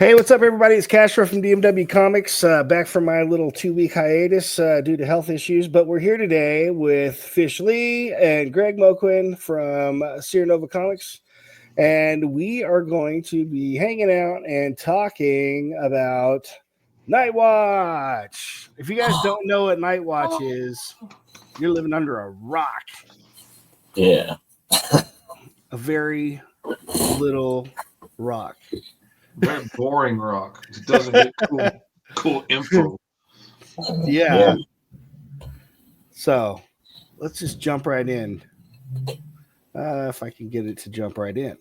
Hey, what's up, everybody? It's Castro from DMW Comics, back from my little 2-week hiatus due to health issues. But we're here today with Fish Lee and Greg Moquin from Sierra Nova Comics. And we are going to be hanging out and talking about Knightwatch. If you guys don't know what Knightwatch is, you're living under a rock. Yeah. A very little rock. Very boring rock. It doesn't get cool info. Yeah. So let's just jump right in. If I can get it to jump right in.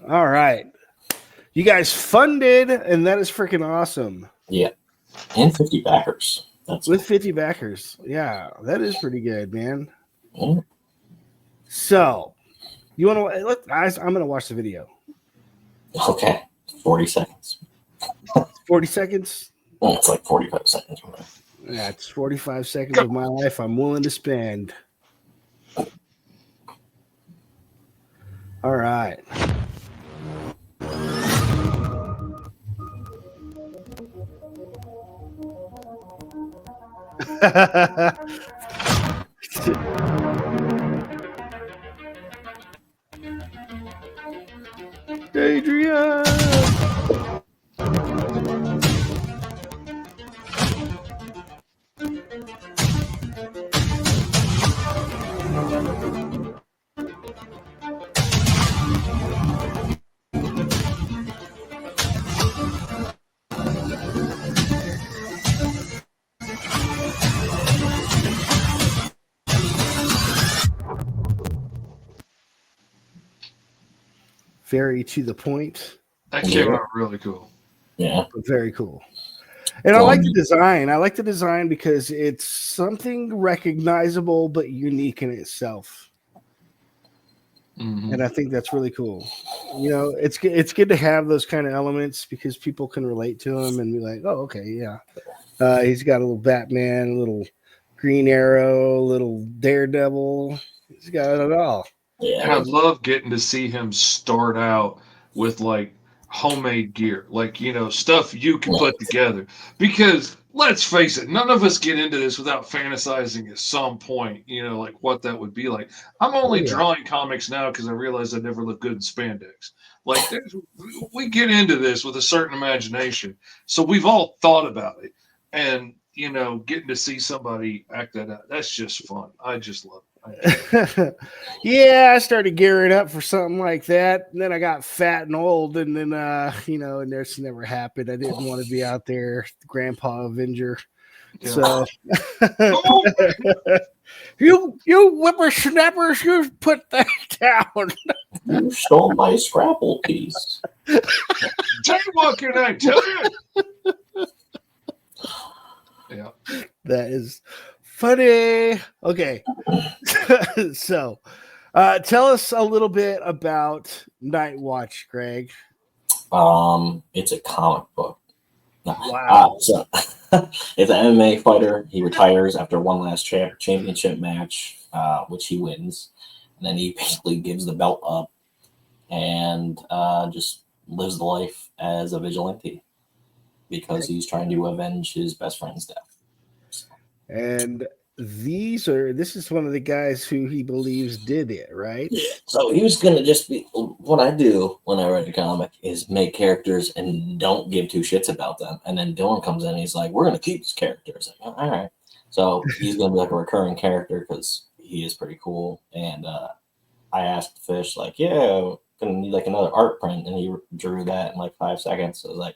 All right. You guys funded, and that is freaking awesome. Yeah. And 50 backers. With 50 backers. Yeah, that is pretty good, man. Yeah. So, you want to look, guys? I'm going to watch the video. Okay. 40 seconds. 40 seconds? Well, it's like 45 seconds. Yeah, it's 45 seconds of my life I'm willing to spend. All right. Adrian. Very to the point. That came out really cool. Yeah. Very cool. And I like the design. I like the design because it's something recognizable but unique in itself. Mm-hmm. And I think that's really cool. You know, it's good to have those kind of elements because people can relate to them and be like, oh, okay, yeah. He's got a little Batman, a little Green Arrow, a little Daredevil. He's got it all. Yeah. And I love getting to see him start out with like homemade gear, like, you know, stuff you can put together. Because let's face it, none of us get into this without fantasizing at some point, you know, like what that would be like. I'm only drawing comics now because I realize I never look good in spandex. Like, we get into this with a certain imagination. So we've all thought about it. And, you know, getting to see somebody act that out, that's just fun. I just love it. Yeah, I started gearing up for something like that, and then I got fat and old, and then you know, and this never happened. I didn't want to be out there, Grandpa Avenger. Yeah. So you whippersnappers, you put that down. You stole my Scrabble piece. Tell you what, can I tell you? Yeah, that is funny. Okay. So, tell us a little bit about Knightwatch, Greg. It's a comic book. Wow. So it's an MMA fighter. He retires after one last championship match, which he wins. And then he basically gives the belt up and just lives the life as a vigilante because he's trying to avenge his best friend's death. And this is one of the guys who he believes did it, right? So he was gonna just be what I do when I write a comic is make characters and don't give two shits about them. And then Dylan comes in and he's like, we're gonna keep this character. It's like, all right. So he's gonna be like a recurring character because he is pretty cool. And I asked Fish, like, yeah, gonna need like another art print, and he drew that in like 5 seconds. So I was like,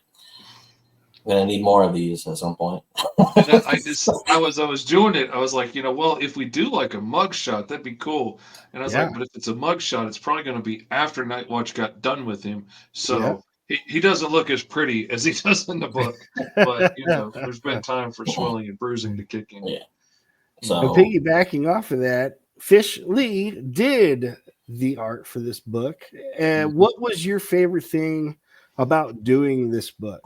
I'm gonna need more of these at some point. I was doing it. I was like, you know, well, if we do like a mug shot, that'd be cool. And I was like, but if it's a mug shot, it's probably going to be after Knightwatch got done with him, so he doesn't look as pretty as he does in the book. But you know, there's been time for swelling and bruising to kick in. Yeah. So piggybacking off of that, Fish Lee did the art for this book. And what was your favorite thing about doing this book?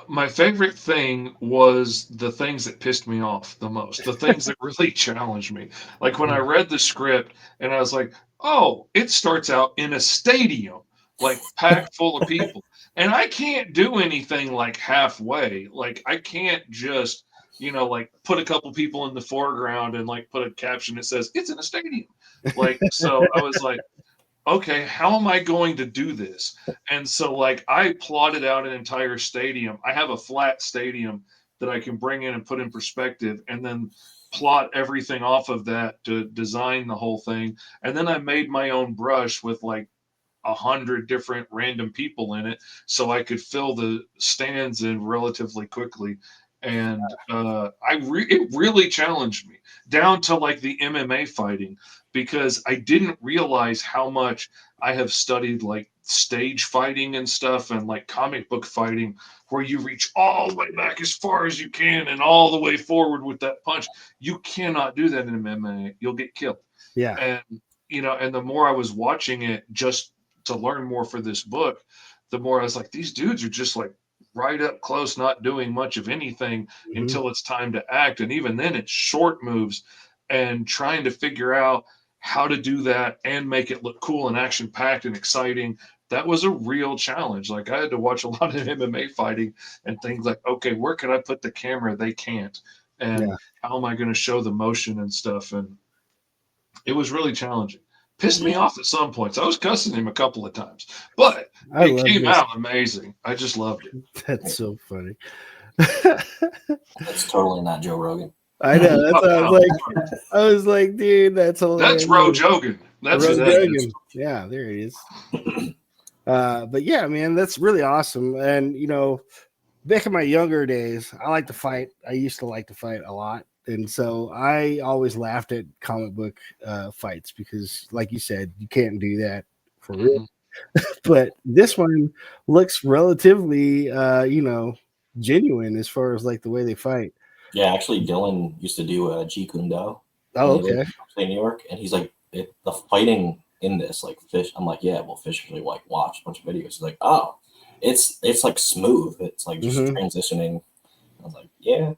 My favorite thing was the things that pissed me off the most, the things that really challenged me. Like when I read the script and I was like, oh, it starts out in a stadium. like packed full of people. And I can't do anything like halfway. Like I can't just, like put a couple people in the foreground and like put a caption that says it's in a stadium. Like, so I was like, okay, how am I going to do this? And so like I plotted out an entire stadium. I have a flat stadium that I can bring in and put in perspective and then plot everything off of that to design the whole thing. And then I made my own brush with like 100 different random people in it so I could fill the stands in relatively quickly. And it really challenged me down to like the MMA fighting because I didn't realize how much I have studied like stage fighting and stuff and like comic book fighting where you reach all the way back as far as you can and all the way forward with that punch. You cannot do that in MMA. You'll get killed. Yeah. And and the more I was watching it just to learn more for this book, the more I was like, these dudes are just like right up close, not doing much of anything until it's time to act. And even then, it's short moves and trying to figure out how to do that and make it look cool and action packed and exciting. That was a real challenge. Like I had to watch a lot of MMA fighting and things like, okay, where can I put the camera? They can't. And Yeah. how am I going to show the motion and stuff? And it was really challenging. Pissed me off at some points. I was cussing him a couple of times, but I it love came this. out amazing. I just loved it. That's so funny. That's totally not Joe Rogan. I know. That's what I was like, dude, that's hilarious. That's Ro Jogan. That's who that is. Yeah, there he is. But yeah, man, that's really awesome. And back in my younger days, I like to fight. I used to like to fight a lot. And so I always laughed at comic book fights because, like you said, you can't do that for real. But this one looks relatively, genuine as far as like the way they fight. Yeah, actually, Dylan used to do Jeet Kune Do. Oh, okay. In New York, and he's like, the fighting in this, like Fish. I'm like, yeah, well, Fish really like watched a bunch of videos. He's like, oh, it's like smooth. It's like just transitioning. I was like, yeah.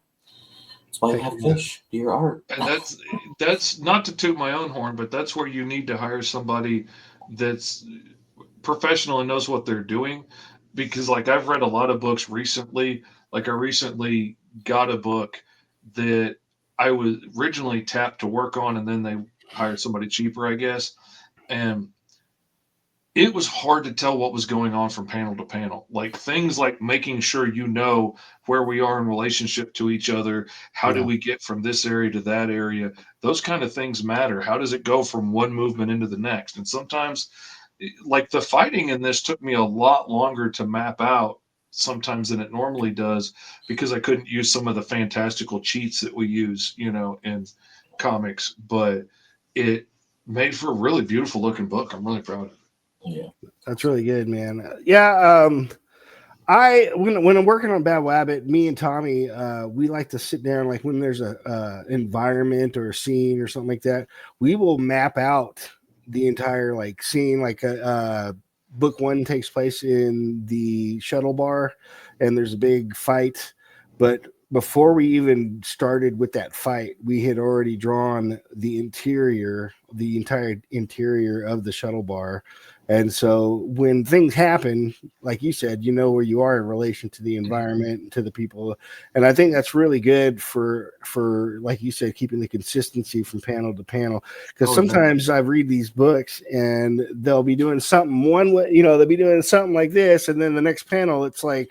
That's why I have Fish do your art. And that's not to toot my own horn, but that's where you need to hire somebody that's professional and knows what they're doing. Because like I've read a lot of books recently. Like I recently got a book that I was originally tapped to work on, and then they hired somebody cheaper, I guess. And it was hard to tell what was going on from panel to panel. Like things like making sure you know where we are in relationship to each other. How do we get from this area to that area? Those kind of things matter. How does it go from one movement into the next? And sometimes, like the fighting in this took me a lot longer to map out sometimes than it normally does because I couldn't use some of the fantastical cheats that we use, in comics. But it made for a really beautiful looking book. I'm really proud of it. Yeah, that's really good, man. Yeah, when I'm working on Bad Wabbit, me and Tommy, we like to sit down, like when there's a environment or a scene or something like that, we will map out the entire like scene. Like book one takes place in the shuttle bar, and there's a big fight, but before we even started with that fight, we had already drawn the entire interior of the shuttle bar. And so when things happen, like you said, you know where you are in relation to the environment and to the people. And I think that's really good for like you said, keeping the consistency from panel to panel. Because sometimes I read these books and they'll be doing something one way, they'll be doing something like this. And then the next panel, it's like,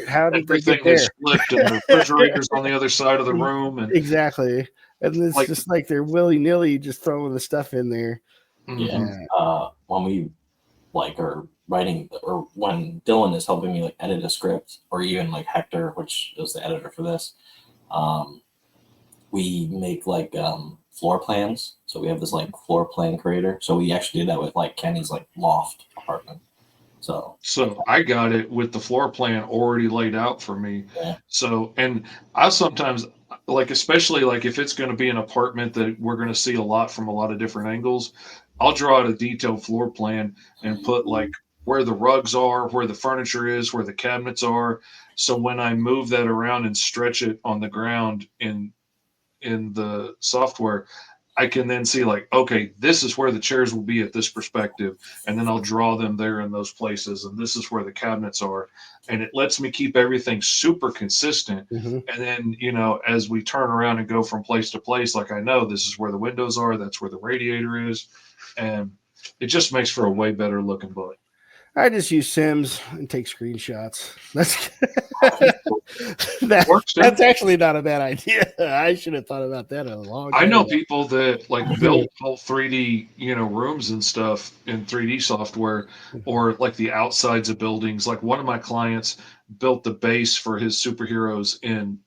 how did everything they get is flipped and the refrigerator's on the other side of the room? And exactly. And it's just like they're willy-nilly just throwing the stuff in there. Yeah. When we are writing, or when Dylan is helping me edit a script, or even Hector, which is the editor for this, we make floor plans. So we have this floor plan creator. So we actually did that with Kenny's loft apartment. So I got it with the floor plan already laid out for me. Yeah. So, and I sometimes especially if it's going to be an apartment that we're going to see a lot from a lot of different angles, I'll draw out a detailed floor plan and put where the rugs are, where the furniture is, where the cabinets are. So when I move that around and stretch it on the ground in the software, I can then see like, okay, this is where the chairs will be at this perspective, and then I'll draw them there in those places, and this is where the cabinets are, and it lets me keep everything super consistent. Mm-hmm. And then, as we turn around and go from place to place, like I know this is where the windows are, that's where the radiator is, and it just makes for a way better looking book. I just use Sims and take screenshots. Works, too. That's actually not a bad idea. I should have thought about that a long time I know ago. people that like built whole 3D, rooms and stuff in 3D software, or like the outsides of buildings. Like one of my clients built the base for his superheroes in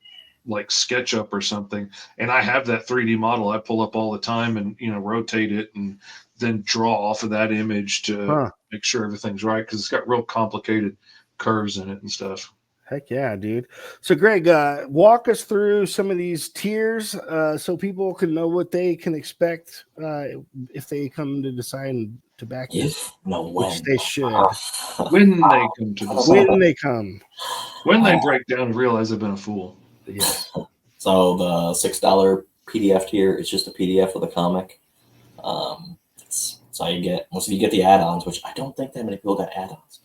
like SketchUp or something, and I have that 3D model I pull up all the time and rotate it and then draw off of that image to make sure everything's right, because it's got real complicated curves in it and stuff. Heck yeah, dude. So Greg, walk us through some of these tiers so people can know what they can expect if they come to decide to back this, which they should. When they come to decide. When they come. When they break down and realize they've been a fool. Yes. So the $6 PDF tier is just a PDF with a comic. That's all you get. Once you get the add-ons, which I don't think that many people got add-ons.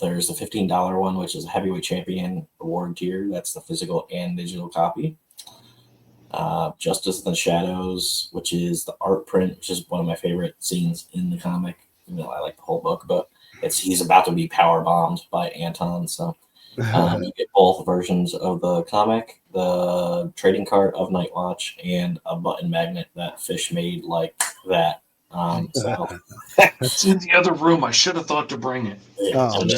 There's the $15 one, which is a heavyweight champion award tier. That's the physical and digital copy. Justice in the Shadows, which is the art print, which is one of my favorite scenes in the comic. I like the whole book, but he's about to be power bombed by Anton. So you get both versions of the comic, the trading card of Knightwatch, and a button magnet that Fish made like that. So it's in the other room. I should have thought to bring it. Yeah. Oh, And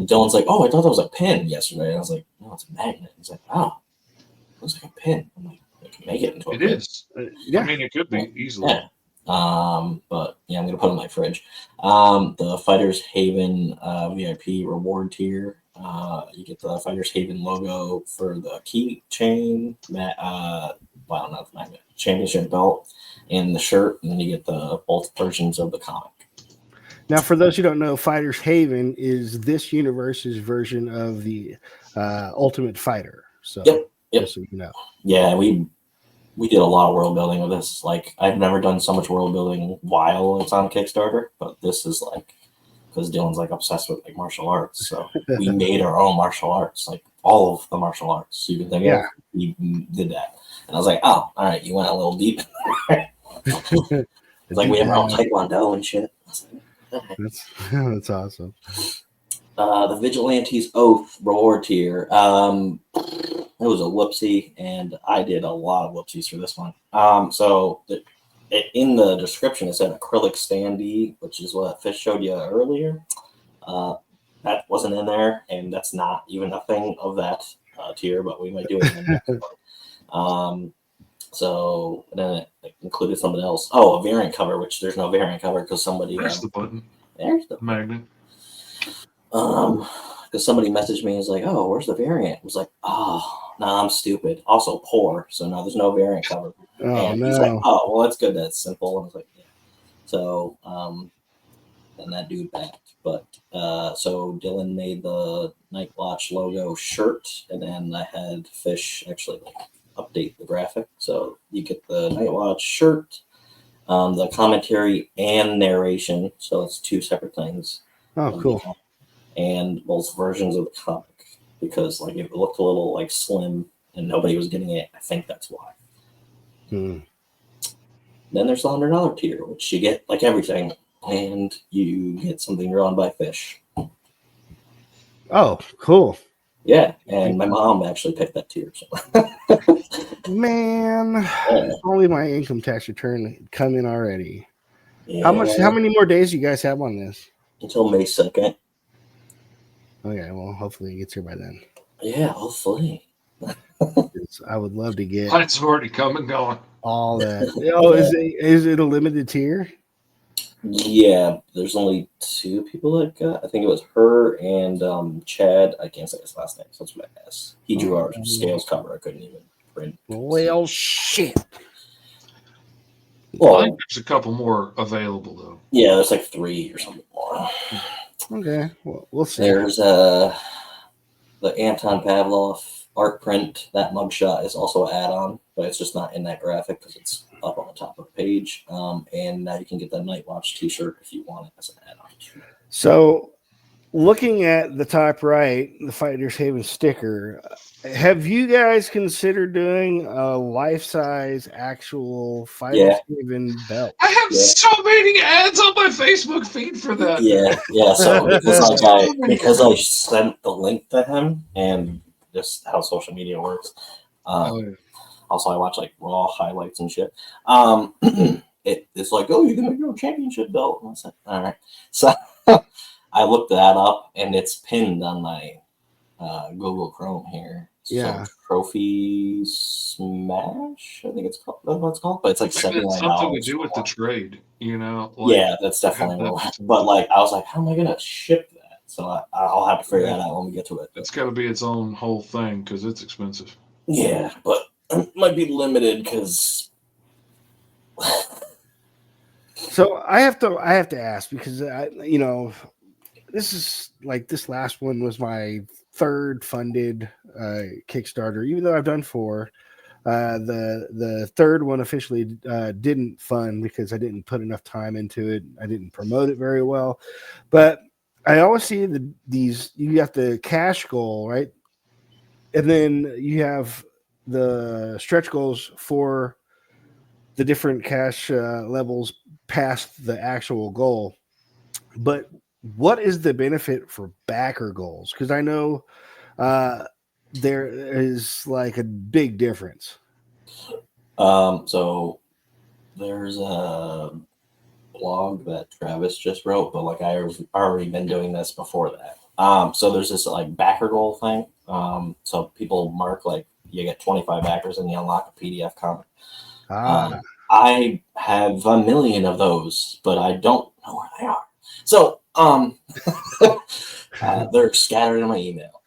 Dylan's like, "Oh, I thought that was a pin yesterday." And I was like, "No, it's a magnet." He's like, "Oh, it looks like a pin." I'm like, "I can make it into a pin." It is. Yeah. I mean, it could be easily. Yeah. But yeah, I'm gonna put it in my fridge. The Fighters Haven VIP reward tier. You get the Fighters Haven logo for the keychain, not the magnet, championship belt, and the shirt, and then you get both versions of the comic. Now, for those who don't know, Fighters Haven is this universe's version of the Ultimate Fighter. So, yep. Just so you know. Yeah, we did a lot of world building with this. Like, I've never done so much world building while it's on Kickstarter, but this is like, because Dylan's like obsessed with like martial arts, so we made our own martial arts, like all of the martial arts you can think of. We did that, and I was like, "Oh, all right, you went a little deep." It's like we have our own Taekwondo and shit. That's awesome. The Vigilante's Oath reward tier. It was a whoopsie, and I did a lot of whoopsies for this one. In the description, it said acrylic standee, which is what Fish showed you earlier. That wasn't in there, and that's not even a thing of that tier, but we might do it in the next one. So then it included something else. Oh, a variant cover, which there's no variant cover because somebody. There's the button. There's the magnet. Because somebody messaged me and was like, "Oh, where's the variant?" I was like, "Oh, no, I'm stupid. Also poor, so now there's no variant cover." Oh, He's like, "Oh, well, that's good. That's simple." And I was like, "Yeah." So, then that dude backed. But so Dylan made the Knightwatch logo shirt, and then I had Fish actually update the graphic. So you get the Knightwatch shirt, the commentary and narration. So it's two separate things. Oh, cool. And both versions of the comic, because like it looked a little like slim and nobody was getting it. I think that's why. Then there's the $100 tier, which you get like everything, and you get something drawn by Fish. Oh, cool. Yeah, and my mom actually picked that tier. So. Man, if only my income tax return had come in already. Yeah. How many more days do you guys have on this? Until May 2nd. Okay, well, hopefully it gets here by then. Yeah, hopefully. I would love to get. It's already come and gone. All that. Oh, is it a limited tier? Yeah, there's only 2 people that got. I think it was her and Chad. I can't say his last name, so it's my guess. He drew our scales cover. I couldn't even print. Well, shit. Well, I think there's a couple more available though. Yeah, there's like 3 or something more. Okay, well, we'll see. There's the Anton Pavlov art print. That mugshot is also an add-on, but it's just not in that graphic because it's up on the top of the page. And now you can get the Knightwatch t-shirt if you want it as an add-on. So, looking at the top right, the Fighters Haven sticker, have you guys considered doing a life-size actual Fighters Haven belt? I have so many ads on my Facebook feed for that. Yeah. So because I sent the link to him and just how social media works. Also, I watch like Raw highlights and shit. It's like, oh, you can make your championship belt. And I said, all right. So I looked that up, and it's pinned on my Google Chrome here. Yeah. So Trophy Smash, I think it's called. That's what it's called. But it's like Maybe it's $79. something to do with the trade, you know? Like, Yeah, that's definitely what. But like, I was like, how am I gonna ship that? So I'll have to figure that out when we get to it. It's got to be its own whole thing because it's expensive. Yeah, but it might be limited because. So I have to ask because this last one was my third funded Kickstarter, even though I've done 4. The third one officially didn't fund because I didn't put enough time into it. I didn't promote it very well, but I always see these. You got the cash goal, right? And then you have the stretch goals for the different cash levels past the actual goal. But what is the benefit for backer goals? Because I know there is like a big difference. So there's a blog that Travis just wrote, but like I've already been doing this before that. So there's this like backer goal thing. So people mark like you get 25 backers and you unlock a PDF comic. I have a million of those, but I don't know where they are. So they're scattered in my email.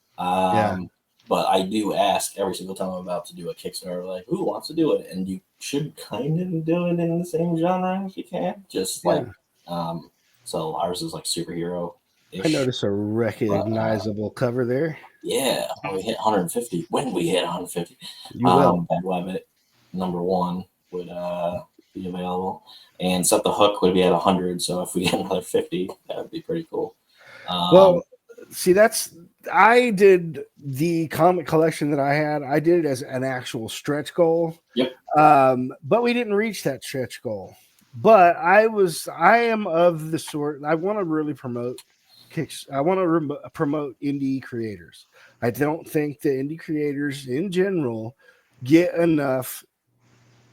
But I do ask every single time I'm about to do a Kickstarter, like, who wants to do it? And you should kind of do it in the same genre if you can. Just like, so ours is like superhero. I noticed a recognizable cover there. Yeah, we hit 150. When we hit 150, you will. Bad Rabbit #1 would be available, and Set the Hook would be at 100. So if we get another 50, that would be pretty cool. Well, see, I did the comic collection that I had. I did it as an actual stretch goal. Yep. But we didn't reach that stretch goal. But I am of the sort, I want to really promote I want to promote indie creators. I don't think the indie creators in general get enough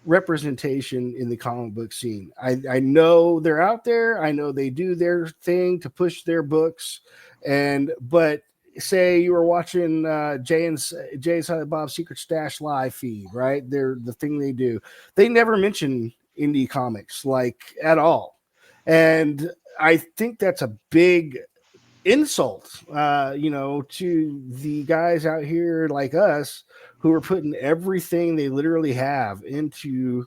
representation in the comic book scene. I know they're out there. I know they do their thing to push their books. But say you were watching Jay and Silent Bob's Secret Stash live feed, right? They're the thing they do. They never mention indie comics like at all. And I think that's a big insult, to the guys out here like us who are putting everything they literally have into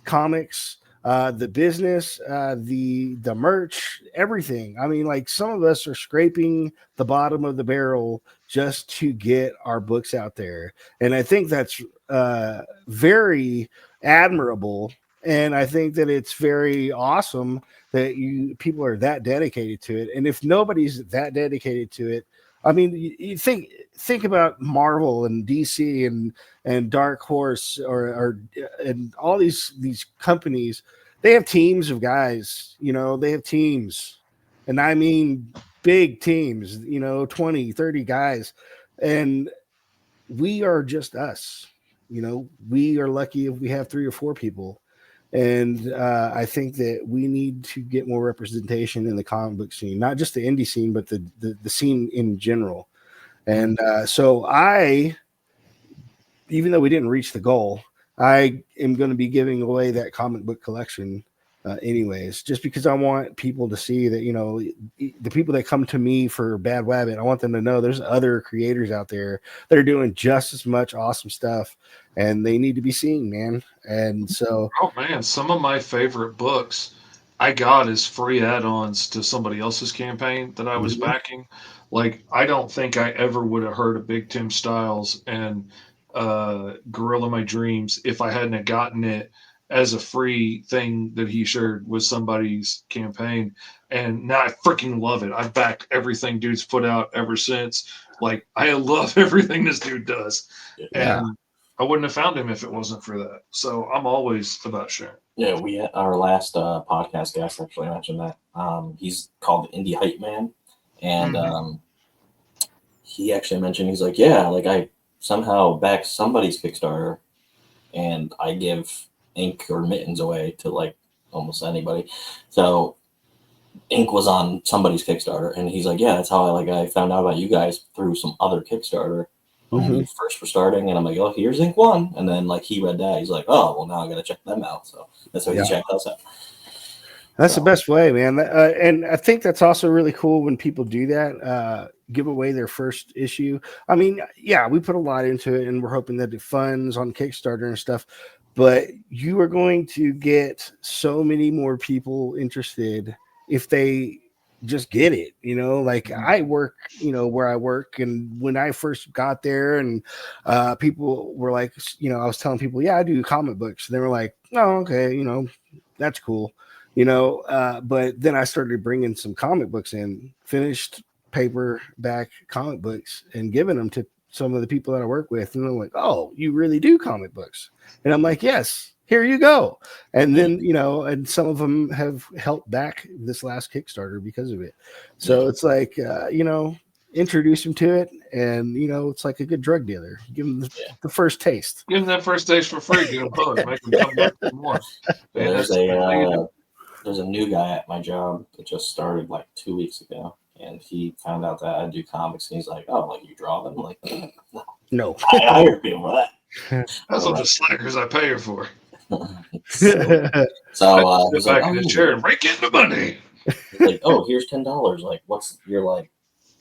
comics, the business, the merch, everything. I mean, like some of us are scraping the bottom of the barrel just to get our books out there. And I think that's very admirable. And I think that it's very awesome that people are that dedicated to it. And if nobody's that dedicated to it, I mean, you think about Marvel and DC and Dark Horse and all these companies. They have teams of guys, they have teams, and I mean big teams, 20, 30 guys. And we are just us, we are lucky if we have 3 or 4 people. And I think that we need to get more representation in the comic book scene, not just the indie scene, but the scene in general. And so even though we didn't reach the goal, I am going to be giving away that comic book collection anyways, just because I want people to see that, the people that come to me for Bad Wabbit, I want them to know there's other creators out there that are doing just as much awesome stuff, and they need to be seen, man. And so, oh man, some of my favorite books I got as free add-ons to somebody else's campaign that I was backing. Like, I don't think I ever would have heard of Big Tim Styles and Gorilla My Dreams if I hadn't have gotten it as a free thing that he shared with somebody's campaign. And now I freaking love it. I've backed everything dude's put out ever since. Like, I love everything this dude does. Yeah. And I wouldn't have found him if it wasn't for that. So I'm always about sharing. Yeah, we had our last podcast guest actually mentioned that. He's called Indie Hype Man, and he actually mentioned, he's like, yeah, like I somehow back somebody's Kickstarter, and I give ink or mittens away to like almost anybody. So ink was on somebody's Kickstarter, and he's like, yeah, that's how I found out about you guys through some other Kickstarter when we first were starting. And I'm like, oh, here's Ink 1. And then like he read that, he's like, oh, well, now I gotta check them out. So that's how he checked us out. That's the best way, man. And I think that's also really cool when people do that, give away their first issue. I mean, yeah, we put a lot into it, and we're hoping that it funds on Kickstarter and stuff. But you are going to get so many more people interested if they just get it. Like I work, where I work, and when I first got there, and people were like, I was telling people, yeah, I do comic books. And they were like, oh, okay, that's cool. But then I started bringing some comic books in, finished paperback comic books, and giving them to some of the people that I work with. And they're like, oh, you really do comic books? And I'm like, yes, here you go. And then, and some of them have helped back this last Kickstarter because of it. So it's like, introduce them to it. And, it's like a good drug dealer. Give them the first taste. Give them that first taste for free. Get them hooked. Make them come back for more. There's a new guy at my job that just started like 2 weeks ago, and he found out that I do comics, and he's like, "Oh, like you draw them?" I'm like, no, I hire people for that. That's what the slackers I pay her for. So he's like, back in his chair and rake in the money. He's like, "Oh, here's $10. Like, what's your like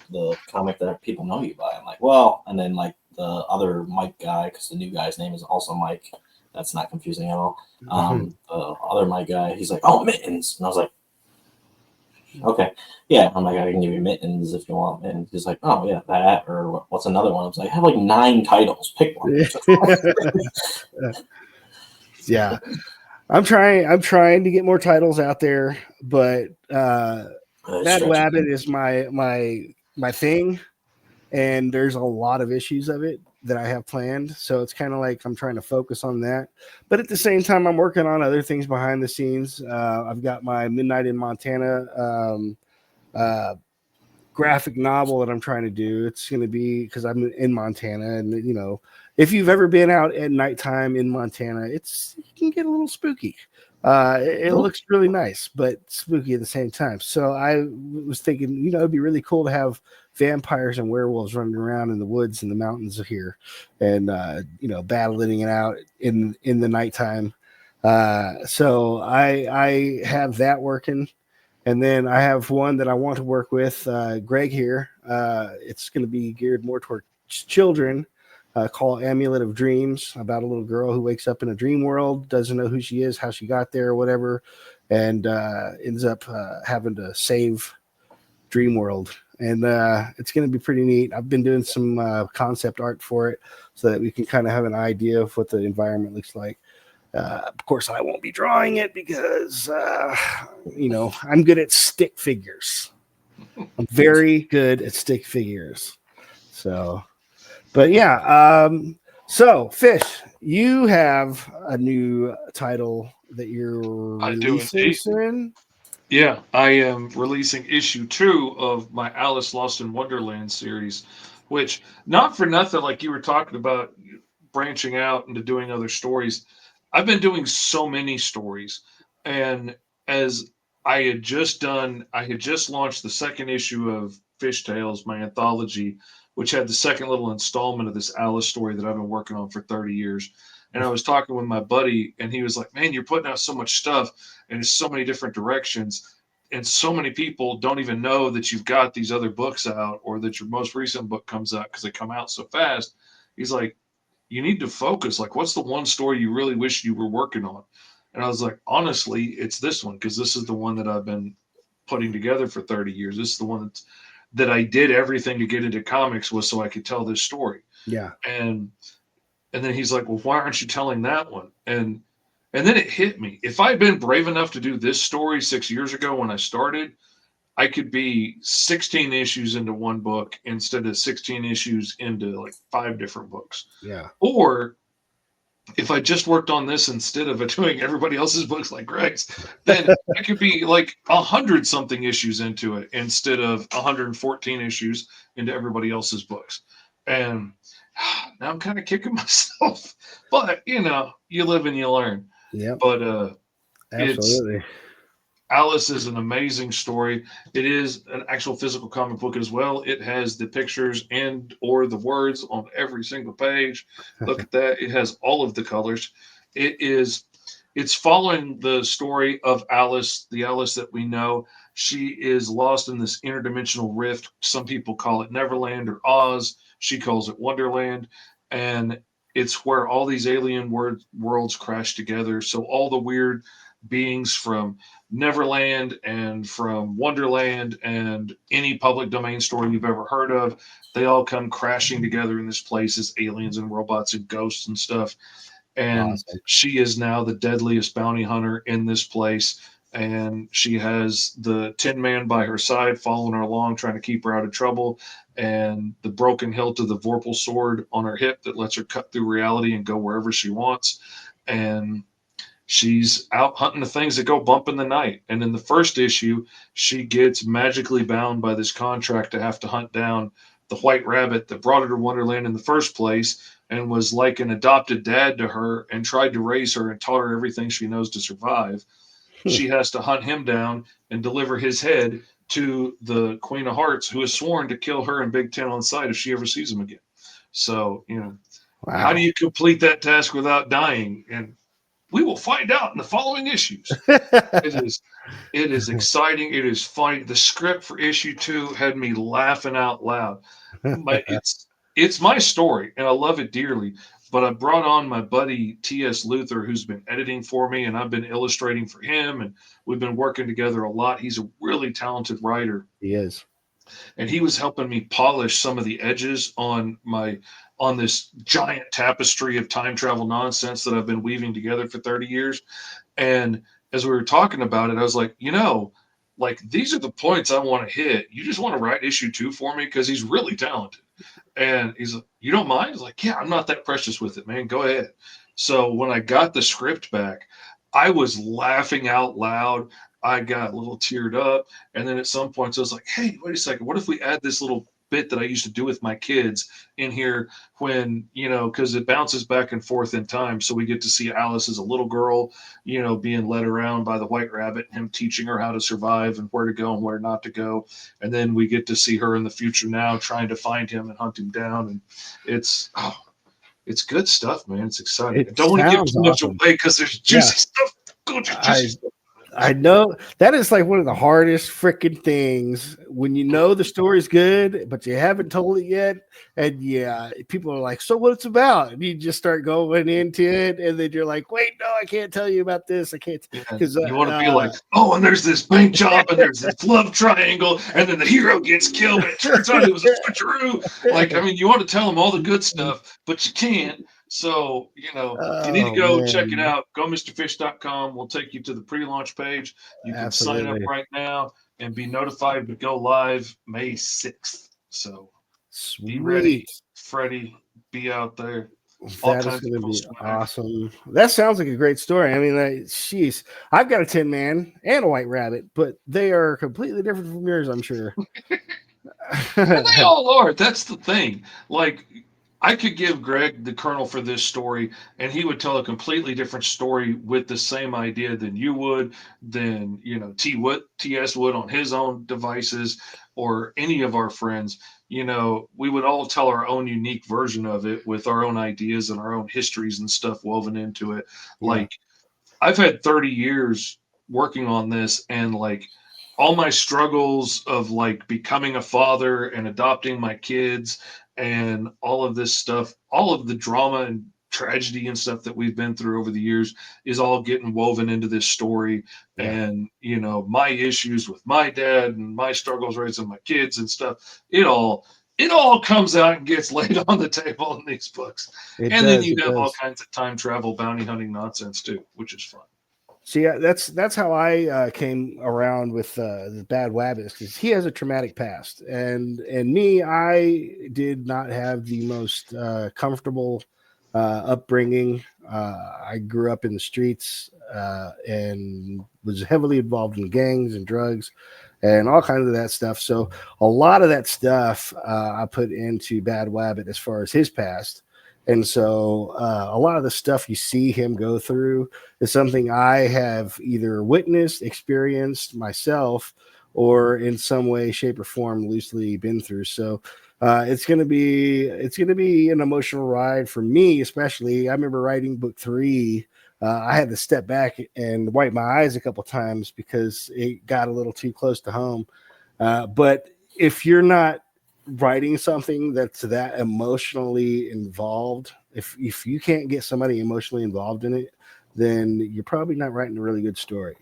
the comic that people know you by?" I'm like, "Well," and then like the other Mike guy, because the new guy's name is also Mike. That's not confusing at all. The other my guy, he's like, oh, mittens. And I was like, okay. Yeah. I'm like, I can give you mittens if you want. And he's like, oh, yeah, that. Or what's another one? I was like, I have like 9 titles. Pick one. Yeah. I'm trying to get more titles out there, but Mad Wabbit is my thing. And there's a lot of issues of it that I have planned. So it's kind of like I'm trying to focus on that. But at the same time, I'm working on other things behind the scenes. I've got my Midnight in Montana graphic novel that I'm trying to do. It's going to be because I'm in Montana. And, if you've ever been out at nighttime in Montana, it can get a little spooky. It looks really nice, but spooky at the same time. So I was thinking, it'd be really cool to have vampires and werewolves running around in the woods and the mountains here, and battling it out in the nighttime. So I have that working, and then I have one that I want to work with Greg here. It's going to be geared more toward children. Called Amulet of Dreams, about a little girl who wakes up in a dream world, doesn't know who she is, how she got there, or whatever, and ends up having to save Dream World. And it's going to be pretty neat. I've been doing some concept art for it so that we can kind of have an idea of what the environment looks like. Of course, I won't be drawing it because, I'm good at stick figures. I'm very good at stick figures. So... But yeah, so Fish, you have a new title that you're releasing soon. Yeah, I am releasing issue 2 of my Alice Lost in Wonderland series, which, not for nothing, like you were talking about branching out into doing other stories. I've been doing so many stories, and as I had just launched the second issue of Fish Tales, my anthology, which had the second little installment of this Alice story that I've been working on for 30 years. And I was talking with my buddy, and he was like, man, you're putting out so much stuff, and it's so many different directions, and so many people don't even know that you've got these other books out, or that your most recent book comes out because they come out so fast. He's like, you need to focus. Like, what's the one story you really wish you were working on? And I was like, honestly, it's this one, because this is the one that I've been putting together for 30 years. This is the one that I did everything to get into comics was so I could tell this story. Yeah. And then he's like, well, why aren't you telling that one? And then it hit me. If I'd been brave enough to do this story 6 years ago when I started, I could be 16 issues into one book instead of 16 issues into like 5 different books. Yeah. Or if I just worked on this instead of doing everybody else's books like Greg's, then I could be like 100 something issues into it instead of 114 issues into everybody else's books. And now I'm kind of kicking myself, but you live and you learn. Yeah. But Absolutely. Alice is an amazing story. It is an actual physical comic book as well. It has the pictures and or the words on every single page. Look at that. It has all of the colors. It's following the story of Alice, the Alice that we know. She is lost in this interdimensional rift. Some people call it Neverland or Oz. She calls it Wonderland. And it's where all these alien worlds crash together. So all the weird beings from Neverland and from Wonderland and any public domain story you've ever heard of, they all come crashing together in this place as aliens and robots and ghosts and stuff. And Awesome. she is now the deadliest bounty hunter in this place. And she has the Tin Man by her side, following her along, trying to keep her out of trouble. And the broken hilt of the Vorpal sword on her hip that lets her cut through reality and go wherever she wants. And she's out hunting the things that go bump in the night. And in the first issue, she gets magically bound by this contract to have to hunt down the white rabbit that brought her to Wonderland in the first place and was like an adopted dad to her and tried to raise her and taught her everything she knows to survive. She has to hunt him down and deliver his head to the Queen of Hearts, who has sworn to kill her and Big Ten on sight if she ever sees him again. So, Wow. how do you complete that task without dying? And we will find out in the following issues. It is exciting. It is funny. The script for issue 2 had me laughing out loud. But it's my story, and I love it dearly. But I brought on my buddy T.S. Luther, who's been editing for me, and I've been illustrating for him, and we've been working together a lot. He's a really talented writer. He is. And he was helping me polish some of the edges on this giant tapestry of time travel nonsense that I've been weaving together for 30 years. And as we were talking about it, I was like, like these are the points I want to hit. You just want to write issue 2 for me? Because he's really talented. And he's like, you don't mind? I was like, yeah, I'm not that precious with it, man. Go ahead. So when I got the script back, I was laughing out loud. I got a little teared up. And then at some points I was like, hey, wait a second. What if we add this little bit that I used to do with my kids in here when, because it bounces back and forth in time. So we get to see Alice as a little girl, being led around by the white rabbit and him teaching her how to survive and where to go and where not to go. And then we get to see her in the future now trying to find him and hunt him down. And it's good stuff, man. It's exciting. I don't want to give too much away because there's juicy stuff. Juicy stuff. I know that is like one of the hardest freaking things when you know the story's good, but you haven't told it yet. And people are like, so what it's about? And you just start going into it. And then you're like, wait, no, I can't tell you about this. I can't. Because you want to be like, oh, and there's this bank job and there's this love triangle. And then the hero gets killed. And it turns out it was a switcheroo. You want to tell them all the good stuff, but you can't. So, you need to go check it out. GoMrFish.com. We'll take you to the pre-launch page. You can sign up right now and be notified to go live May 6th. So be ready, Freddie. Be out there. That is going to be awesome. That sounds like a great story. I mean, jeez, I've got a Tin Man and a White Rabbit, but they are completely different from yours, I'm sure. And they all are. That's the thing. Like, I could give Greg the kernel for this story, and he would tell a completely different story with the same idea than you would, than TS would on his own devices, or any of our friends. We would all tell our own unique version of it with our own ideas and our own histories and stuff woven into it. Yeah. Like, I've had 30 years working on this, and like all my struggles of like becoming a father and adopting my kids and all of this stuff, all of the drama and tragedy and stuff that we've been through over the years is all getting woven into this story. Yeah. And, you know, my issues with my dad and my struggles raising my kids and stuff, it all comes out and gets laid on the table in these books. It And then does. you It have all does. kinds of time travel, bounty hunting nonsense too, which is fun. See, that's how I came around with the Bad Wabbits, because he has a traumatic past, and me, I did not have the most comfortable upbringing. I grew up in the streets and was heavily involved in gangs and drugs and all kinds of that stuff. So a lot of that stuff I put into Bad Wabbit as far as his past. And so a lot of the stuff you see him go through is something I have either witnessed, experienced myself, or in some way, shape, or form loosely been through. So it's gonna be an emotional ride for me, especially. I remember writing book 3. I had to step back and wipe my eyes a couple times because it got a little too close to home. But if you're not writing something that's that emotionally involved, if you can't get somebody emotionally involved in it, then you're probably not writing a really good story.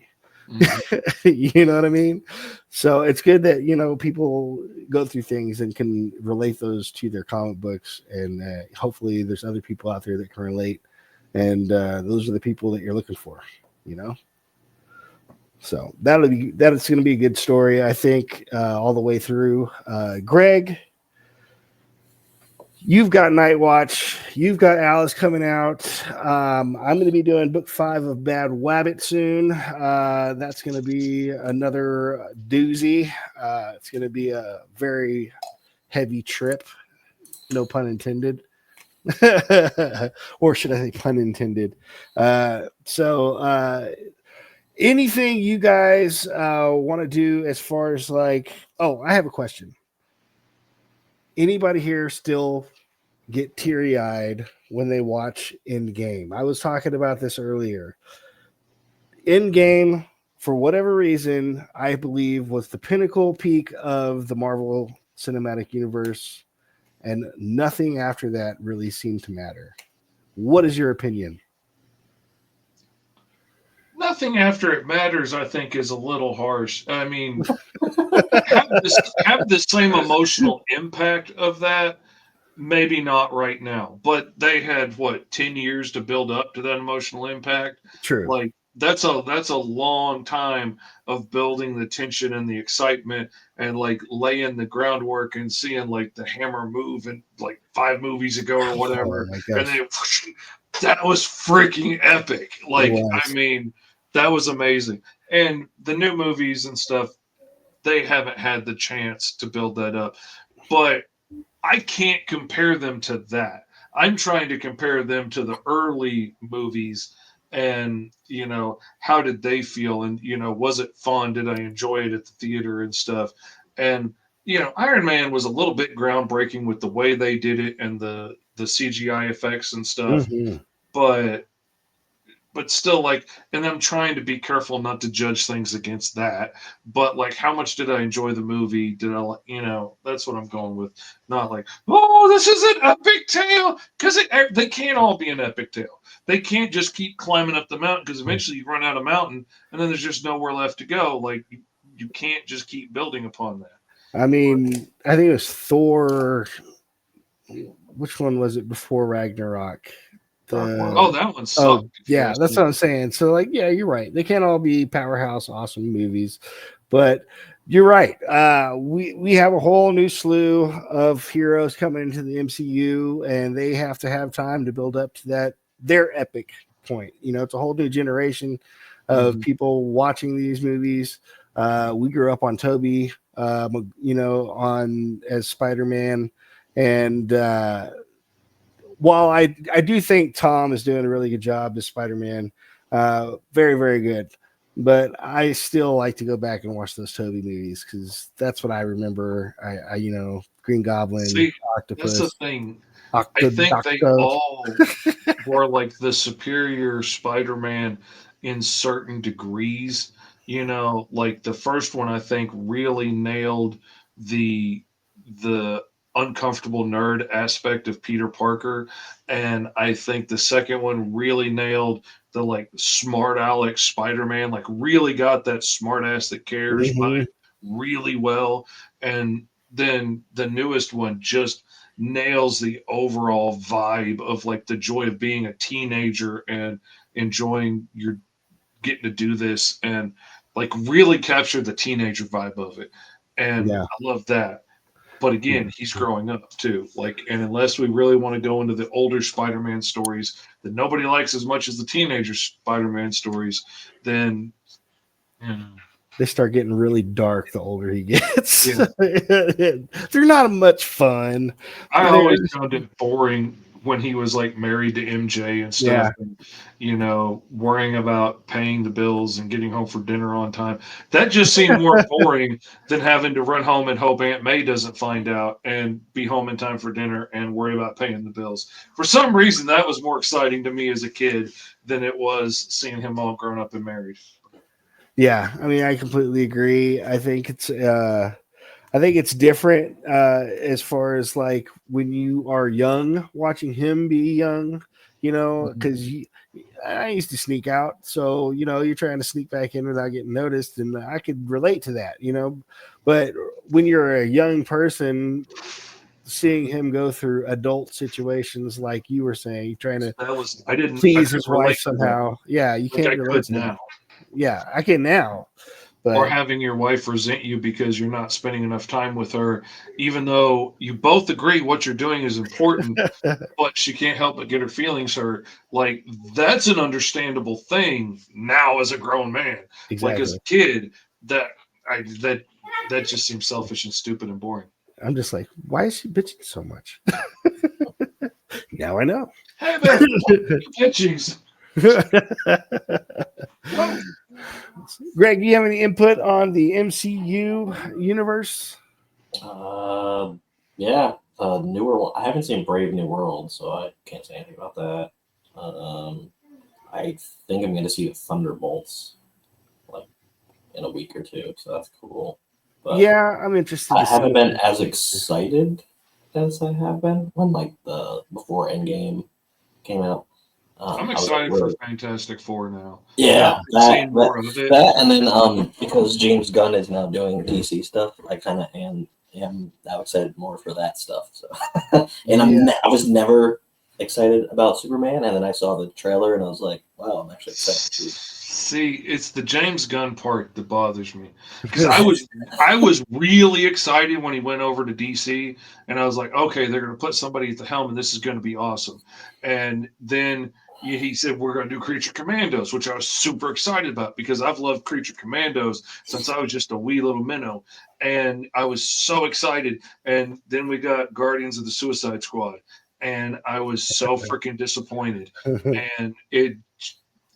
You know what I mean? So it's good that, you know, people go through things and can relate those to their comic books, and hopefully there's other people out there that can relate, and those are the people that you're looking for, you know. So that's going to be a good story, I think, all the way through. Greg, you've got Knightwatch. You've got Alice coming out. I'm going to be doing book 5 of Bad Wabbit soon. That's going to be another doozy. It's going to be a very heavy trip. No pun intended. Or should I say pun intended? So anything you guys want to do as far as like, oh, I have a question. Anybody here still get teary-eyed when they watch Endgame? I was talking about this earlier. Endgame, for whatever reason, I believe was the pinnacle peak of the Marvel Cinematic Universe, and nothing after that really seemed to matter. What is your opinion? Nothing after it matters, I think, is a little harsh. I mean, have the same emotional impact of that. Maybe not right now, but they had what 10 years to build up to that emotional impact. True. Like that's a long time of building the tension and the excitement and like laying the groundwork and seeing like the hammer move in like 5 movies ago or Oh whatever, my and gosh. then that was freaking epic. It Like I was. mean, that was amazing. And the new movies and stuff, they haven't had the chance to build that up, but I can't compare them to that. I'm trying to compare them to the early movies and, you know, how did they feel? And, you know, was it fun? Did I enjoy it at the theater and stuff? And, you know, Iron Man was a little bit groundbreaking with the way they did it and the CGI effects and stuff. Mm-hmm. But still like, and I'm trying to be careful not to judge things against that, but like how much did I enjoy the movie? Did I, you know, that's what I'm going with. Not like, oh, this is an epic tale, because they can't all be an epic tale. They can't just keep climbing up the mountain, because eventually you run out of mountain and then there's just nowhere left to go. Like you can't just keep building upon that. I mean, I think it was Thor. Which one was it before Ragnarok? Oh, that one Oh, sucked. If you yeah, ask that's me. what I'm saying. So, like, yeah, you're right. They can't all be powerhouse, awesome movies, but you're right. We have a whole new slew of heroes coming into the MCU, and they have to have time to build up to their epic point. You know, it's a whole new generation of people watching these movies. We grew up on Toby, you know, on as Spider-Man, and while I do think Tom is doing a really good job as Spider-Man, very, very good. But I still like to go back and watch those Toby movies because that's what I remember. I you know, Green Goblin, See, that's the Octopus, thing. I think they Octodocto. all were like the superior Spider-Man in certain degrees. You know, like the first one I think really nailed the the uncomfortable nerd aspect of Peter Parker. And I think the second one really nailed the like smart Alex Spider-Man, like really got that smart ass that cares Mhm. really well. And then the newest one just nails the overall vibe of like the joy of being a teenager and enjoying your getting to do this, and like really captured the teenager vibe of it. And Yeah. I love that. But again, he's growing up too. Like, and unless we really want to go into the older Spider-Man stories that nobody likes as much as the teenager Spider-Man stories, then They start getting really dark the older he gets. yeah. They're not much fun. I They're, always found it boring when he was like married to MJ and stuff, yeah. and worrying about paying the bills and getting home for dinner on time. That just seemed more boring than having to run home and hope Aunt May doesn't find out and be home in time for dinner and worry about paying the bills. For some reason, that was more exciting to me as a kid than it was seeing him all grown up and married. Yeah. I mean, I completely agree. I think it's different as far as like when you are young, watching him be young, because I used to sneak out. So, you're trying to sneak back in without getting noticed. And I could relate to that. But when you're a young person, seeing him go through adult situations, like you were saying, trying to I please couldn't his wife relate to that somehow. Yeah, you like I can't relate could to that. now. Yeah, I can now. Or But having your wife resent you because you're not spending enough time with her, even though you both agree what you're doing is important, but she can't help but get her feelings hurt. Like, that's an understandable thing now as a grown man. Like as exactly. a kid, that I that just seems selfish and stupid and boring. I'm just like, why is she bitching so much? Now I know. Hey man, bitches. Whoa. Greg, do you have any input on the MCU universe? Uh, yeah, newer one. I haven't seen Brave New World, so I can't say anything about that. Um, I think I'm going to see the Thunderbolts like in a week or two, so that's cool. But Yeah, I'm interested I to haven't see. been as excited as I have been when like the before Endgame came out. I'm I was like, excited for really, Fantastic Four now. Now yeah, that I'm seeing more of it. and then because James Gunn is now doing DC stuff, I kind of am now excited more for that stuff. So, and Yeah. I was never excited about Superman, and then I saw the trailer and I was like, wow, I'm actually excited. See, it's the James Gunn part that bothers me because I was really excited when he went over to DC, and I was like, okay, they're going to put somebody at the helm, and this is going to be awesome. And then he said we're going to do Creature Commandos, which I was super excited about because I've loved Creature Commandos since I was just a wee little minnow, and I was so excited. And then we got Guardians of the Suicide Squad, and I was so freaking disappointed. And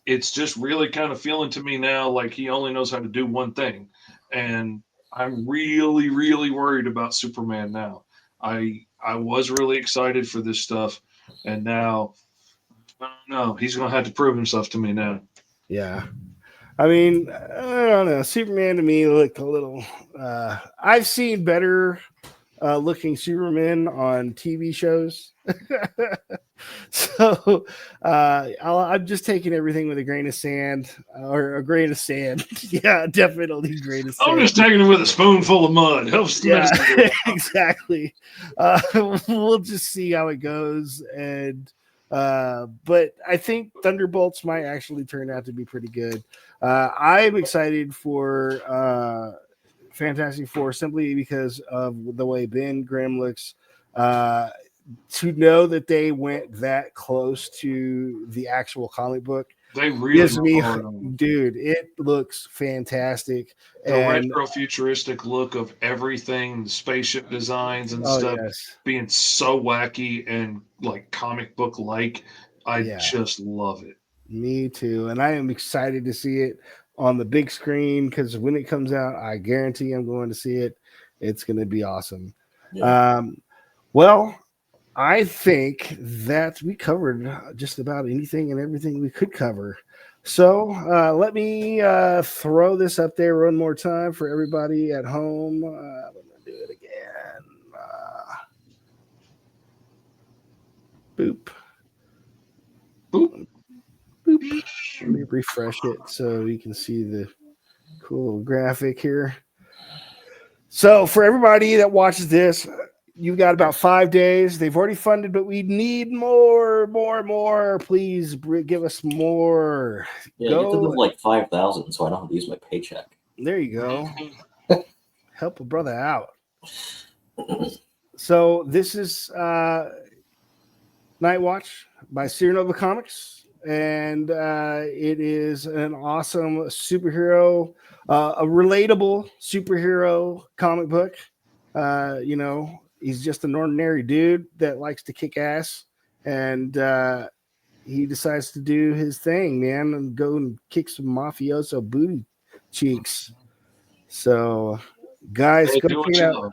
it's just really kind of feeling to me now like he only knows how to do one thing. And I'm really, really worried about Superman now. I was really excited for this stuff, and now I don't know. He's gonna have to prove himself to me now. Yeah. I mean, I don't know. Superman to me looked a little. I've seen better looking Superman on TV shows. So I'm just taking everything with a grain of sand or a grain of sand. Yeah, definitely grain of I'm sand. just taking it with a spoonful of mud. Helps the Yeah, medicine go. exactly. We'll just see how it goes. But I think Thunderbolts might actually turn out to be pretty good. I'm excited for Fantastic Four simply because of the way Ben Grimm looks. To know that they went that close to the actual comic book They really gives were me, hard on him. dude, it looks fantastic. The And retro futuristic look of everything, the spaceship designs and oh, stuff yes. being so wacky and like comic book like. I Yeah, just love it. me too. And I am excited to see it on the big screen because when it comes out, I guarantee I'm going to see it. It's going to be awesome. Yeah. Well, I think that we covered just about anything and everything we could cover. So let me throw this up there one more time for everybody at home. I'm going to do it again. Boop. Boop. Boop. Let me refresh it so you can see the cool graphic here. So for everybody that watches this, you've got about 5 days. They've already funded, but we need more. Please give us more. Yeah, get to like 5,000, so I don't have to use my paycheck. There you go. Help a brother out. So this is Knightwatch by Sierra Nova Comics, and it is an awesome superhero, a relatable superhero comic book. He's just an ordinary dude that likes to kick ass, and he decides to do his thing, man, and go and kick some mafioso booty cheeks. So, guys, Hey, go do check what it you out. love.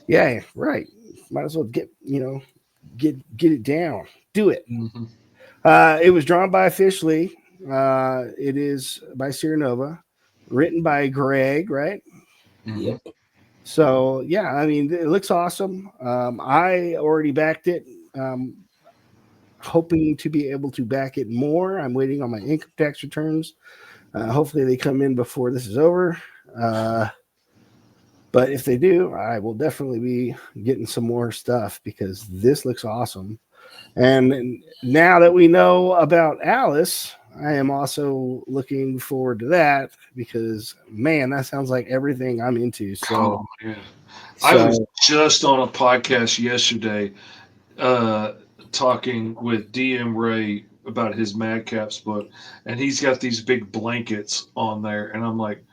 Yeah, right. Might as well get it down. Do it. Mm-hmm. It was drawn by Fish Lee. It is by Sierra Nova, written by Greg, right? Yep. So yeah, I mean, it looks awesome. I already backed it. Hoping to be able to back it more. I'm waiting on my income tax returns. Hopefully they come in before this is over. But if they do, I will definitely be getting some more stuff because this looks awesome. And now that we know about Alice, I am also looking forward to that because, man, that sounds like everything I'm into. So, yeah. I was just on a podcast yesterday talking with DM Ray about his Madcaps book, and he's got these big blankets on there, and I'm like,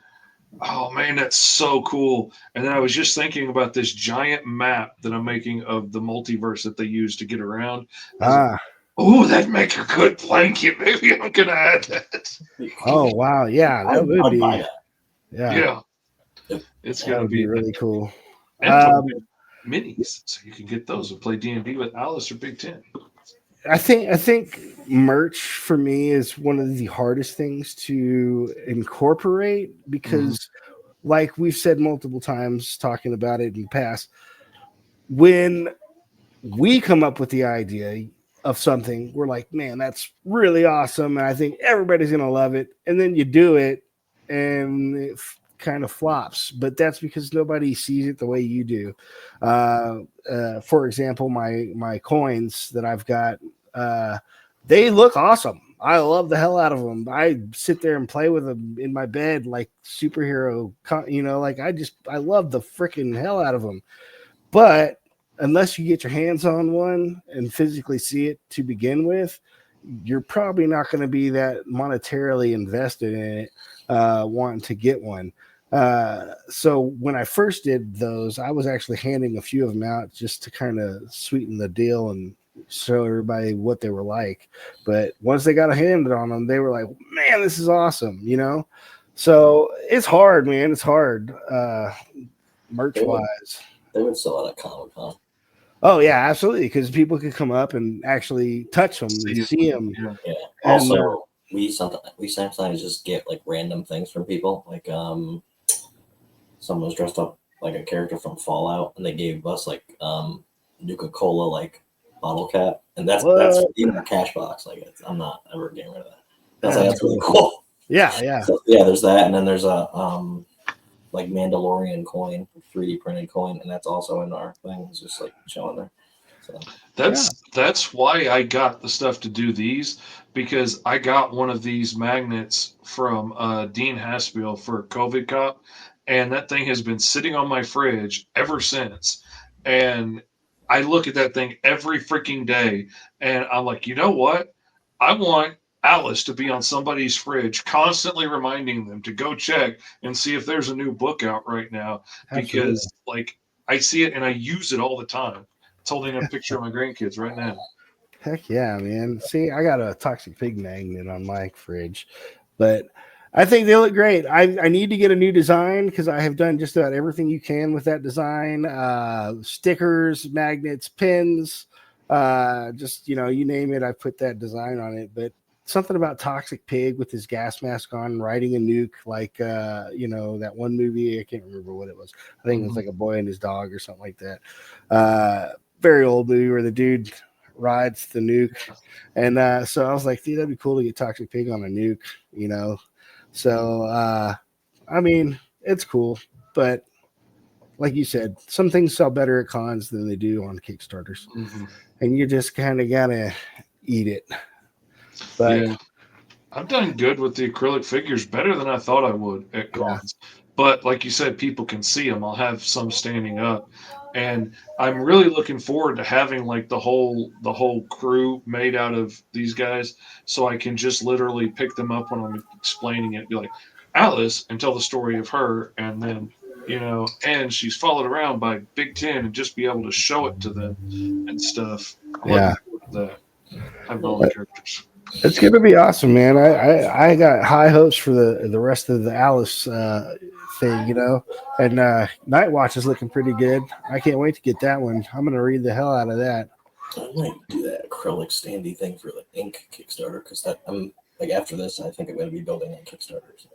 oh man, that's so cool. And then I was just thinking about this giant map that I'm making of the multiverse that they use to get around. Oh, that'd make a good blanket. Maybe I'm gonna add that. Oh wow, yeah, that would be. Buy that. Yeah, it's gonna be really cool. And minis, so you can get those and play D&D with Alice or Big Ten. I think merch for me is one of the hardest things to incorporate because, like we've said multiple times, talking about it in the past, when we come up with the idea of something, we're like, man, that's really awesome, and I think everybody's gonna love it. And then you do it, and it kind of flops, but that's because nobody sees it the way you do. For example, my coins that I've got, they look awesome. I love the hell out of them. I sit there and play with them in my bed like superhero, like I love the freaking hell out of them. But unless you get your hands on one and physically see it to begin with, you're probably not going to be that monetarily invested in it, wanting to get one. So when I first did those, I was actually handing a few of them out just to kind of sweeten the deal and show everybody what they were like. But once they got a hand on them, they were like, man, this is awesome, So it's hard, man. It's hard, merch wise. They would sell it at Comic-Con. Oh yeah, absolutely. Because people could come up and actually touch them and see them. Yeah. Also, we sometimes just get like random things from people. Like someone was dressed up like a character from Fallout, and they gave us like Nuka-Cola like bottle cap, and that's in our cash box. Like I'm not ever getting rid of that. That's really cool. Yeah. So, yeah, there's that, and then there's a like Mandalorian coin, 3D printed coin, and that's also in our thing. It's just like chilling there. So that's why I got the stuff to do these, because I got one of these magnets from Dean Haspiel for COVID Cop, and that thing has been sitting on my fridge ever since. And I look at that thing every freaking day, and I'm like, you know what? I want Alice to be on somebody's fridge, constantly reminding them to go check and see if there's a new book out right now. Absolutely. Because like I see it and I use it all the time. It's holding a picture of my grandkids right now. Heck yeah, man. See, I got a toxic pig magnet on my fridge, but I think they look great. I need to get a new design because I have done just about everything you can with that design. Stickers, magnets, pins, just, you name it. I put that design on it, but something about Toxic Pig with his gas mask on, riding a nuke, like, that one movie. I can't remember what it was. I think it was like A Boy and His Dog or something like that. Very old movie where the dude rides the nuke, and so I was like, dude, that'd be cool to get Toxic Pig on a nuke, you know. So I mean, it's cool, but like you said, some things sell better at cons than they do on Kickstarters, and you just kind of gotta eat it. But yeah, I've done good with the acrylic figures, better than I thought I would at cons. But like you said, people can see them. I'll have some standing up, and I'm really looking forward to having like the whole crew made out of these guys, so I can just literally pick them up when I'm explaining it, be like Alice, and tell the story of her, and then and she's followed around by Big Ten, and just be able to show it to them and stuff. I'm looking forward to that. Having all the characters. It's gonna be awesome, man. I got high hopes for the rest of the Alice thing, you know. And Knightwatch is looking pretty good. I can't wait to get that one. I'm gonna read the hell out of that. I might do that acrylic standy thing for the ink Kickstarter, because I'm like, after this, I think I'm going to be building on Kickstarter. So.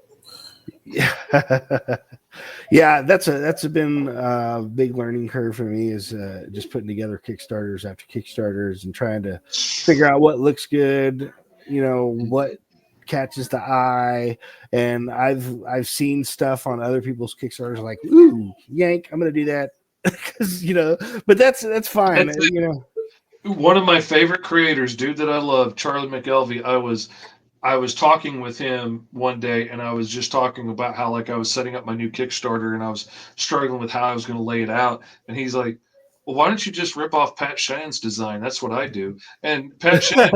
Yeah, that's been a big learning curve for me, is just putting together Kickstarters after Kickstarters and trying to figure out what looks good, you know, what catches the eye. And I've seen stuff on other people's Kickstarters like, ooh, yank, I'm gonna do that. Because but that's fine. One of my favorite creators, dude, that I love, Charlie McElvey. I was talking with him one day, and I was just talking about how, like, I was setting up my new Kickstarter, and I was struggling with how I was going to lay it out. And he's like, well, why don't you just rip off Pat Shan's design? That's what I do. And Pat Shan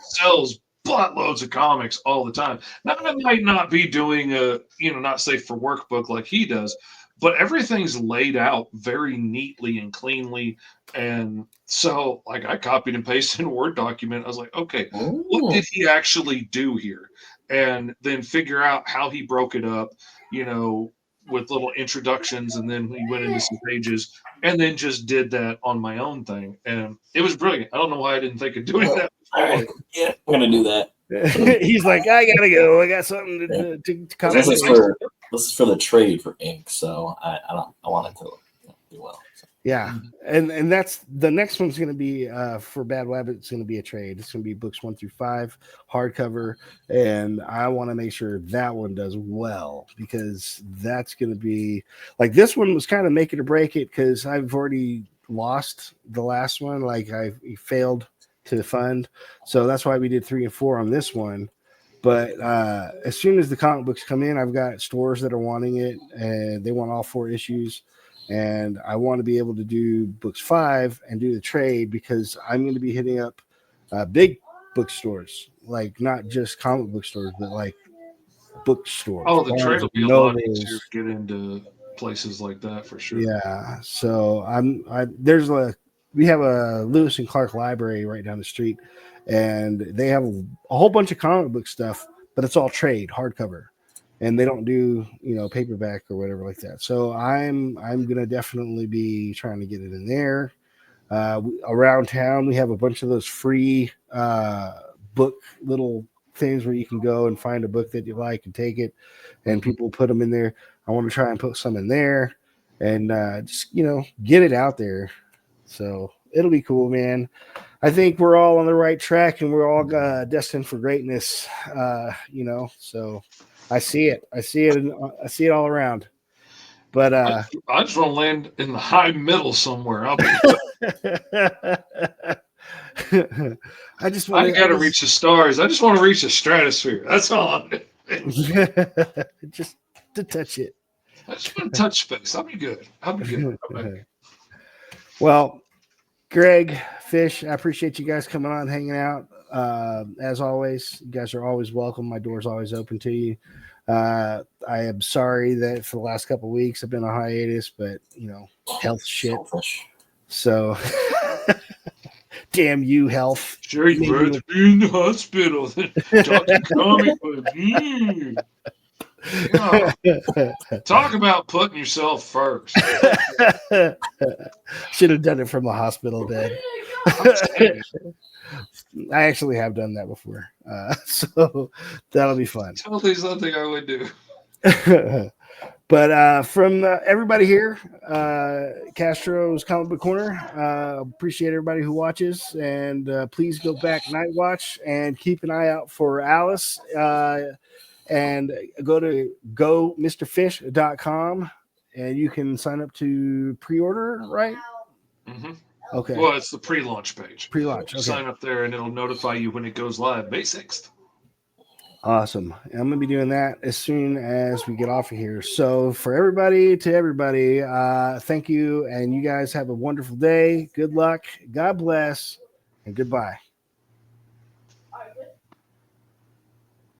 sells buttloads of comics all the time. Now, I might not be doing a, not safe for work book like he does, but everything's laid out very neatly and cleanly. And so, like, I copied and pasted in a Word document. I was like, okay, what did he actually do here? And then figure out how he broke it up, with little introductions. And then he went into some pages and then just did that on my own thing. And it was brilliant. I don't know why I didn't think of doing that before. All right. Yeah, I'm going to do that. He's like, I got to go. I got something to cover. This is for the trade for ink, so I want it to do well. So. Yeah, and that's the next one's going to be for Bad Rabbit. It's going to be a trade. It's going to be books 1 through 5, hardcover, and I want to make sure that one does well, because that's going to be like, this one was kind of make it or break it, because I've already lost the last one. Like, I failed to fund, so that's why we did 3 and 4 on this one. But as soon as the comic books come in, I've got stores that are wanting it, and they want all 4 issues. And I want to be able to do books 5 and do the trade, because I'm going to be hitting up big bookstores, like not just comic book stores, but like bookstores. Oh, the trade will be a lot easier to get into places like that for sure. Yeah. So we have a Lewis and Clark library right down the street, and they have a whole bunch of comic book stuff, but it's all trade, hardcover. And they don't do, paperback or whatever like that. So I'm gonna definitely be trying to get it in there. Around town, we have a bunch of those free book little things where you can go and find a book that you like and take it, and people put them in there. I want to try and put some in there, and just get it out there. So it'll be cool, man. I think we're all on the right track, and we're all destined for greatness. So. I see it. I see it all around. But I just want to land in the high middle somewhere. I got to reach the stars. I just want to reach the stratosphere. That's all I'm doing. Just to touch it. I just want to touch space. I'll be good. Well, Greg, Fish, I appreciate you guys coming on, hanging out. As always, you guys are always welcome. My door's always open to you. I am sorry that for the last couple of weeks I've been on hiatus, but health shit. So damn you, health. Sure, you'd rather be in the hospital than talking comic books. Talk about putting yourself first. Should have done it from a hospital bed. I actually have done that before, so that'll be fun. Totally something I would do. But from everybody here, Castro's Comic Book Corner, appreciate everybody who watches. And please go back Knightwatch and keep an eye out for Alice. And go to gomrfish.com and you can sign up to pre-order, right? Mm-hmm. Okay. Well, it's the pre-launch page. Pre-launch. Okay. Sign up there and it'll notify you when it goes live May 6th. Awesome. I'm going to be doing that as soon as we get off of here. So for everybody, thank you. And you guys have a wonderful day. Good luck. God bless. And goodbye.